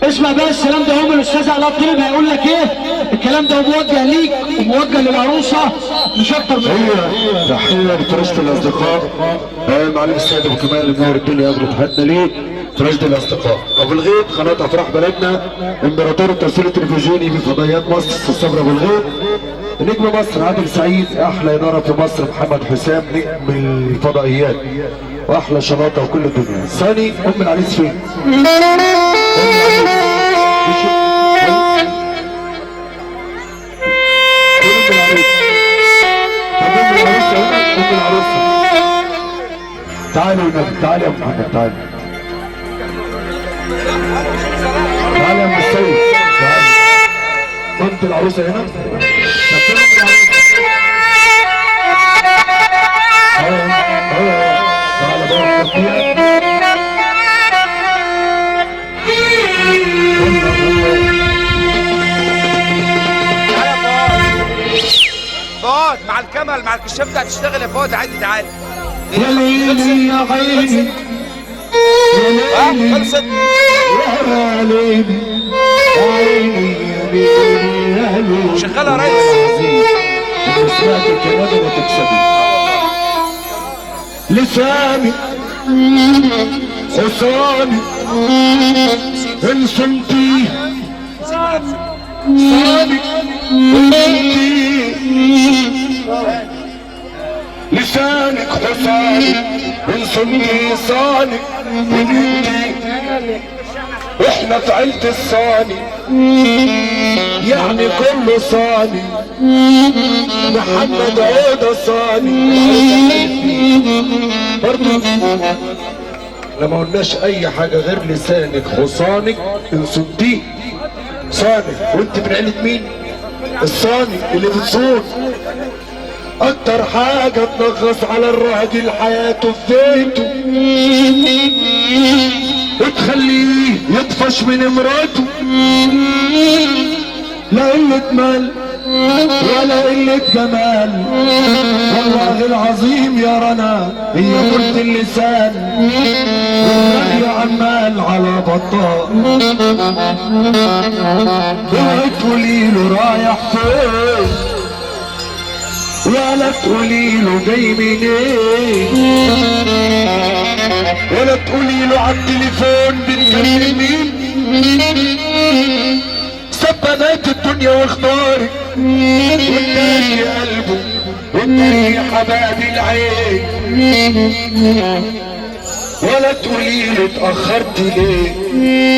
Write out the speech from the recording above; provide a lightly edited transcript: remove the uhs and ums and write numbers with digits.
اسمع بقى الكلام ده، هم الاستاذ علاء الطيب هيقول لك ايه. الكلام ده موجه ليك وموجه للعروسه مش اكتر من هي تحيه لفرشة الاصدقاء. معلم السيد ابو كمال منور الدنيا، اغلى تحياتنا ليه فرشة الاصدقاء. ابو الغيط قناه افراح بلدنا، امبراطور التمثيل التلفزيوني في فضائيات مصر الصبر ابو الغيط، نجم مصر عادل سعيد، احلى اداره في مصر محمد حسام نجم الفضائيات واحلى شناطه وكل الدنيا. ثاني ام العريس فين؟ تعالوا يا نبي، تعال يا محمد، تعال تعال يا ام السيد، تعال. بنت العروسه هنا. تعال بقى فيها. فؤاد مع الكاميرا مع الكشاف ده هتشتغل يا فؤاد عادي. تعالى يا ليلي يا عيني يا ليلي خلصت يا ليلي يا عيني يا ليلي يا ليلي. شغالة يا ريس. إن سمعت الكلام ده تكسبي. لساني حصاني إن صمتي صاني لسانك حصاني من صمتي صاني وانتي احنا في عيلة الصاني يعني كله صاني. محمد عودة صاني برضو احنا ما قلناش اي حاجة غير لسانك حصانك ان صمتي صاني. وانت من عيلة مين؟ الصاني اللي بتصون. اكتر حاجة تنغص على الراجل حياته في بيته وتخليه يطفش من مراته. لا قلة مال ولا قلة جمال، والله العظيم يا رنا هي قلت اللسان والرأي عمال على بطال. اوعي تقولي له رايح فين ولا تقولي له جاي منين ولا تقولي له على التليفون بتكلم مين. ساب بنات الدنيا واختارك واداكي قلبه واداكي حباب العين. ولا تقولي له اتأخرت ليه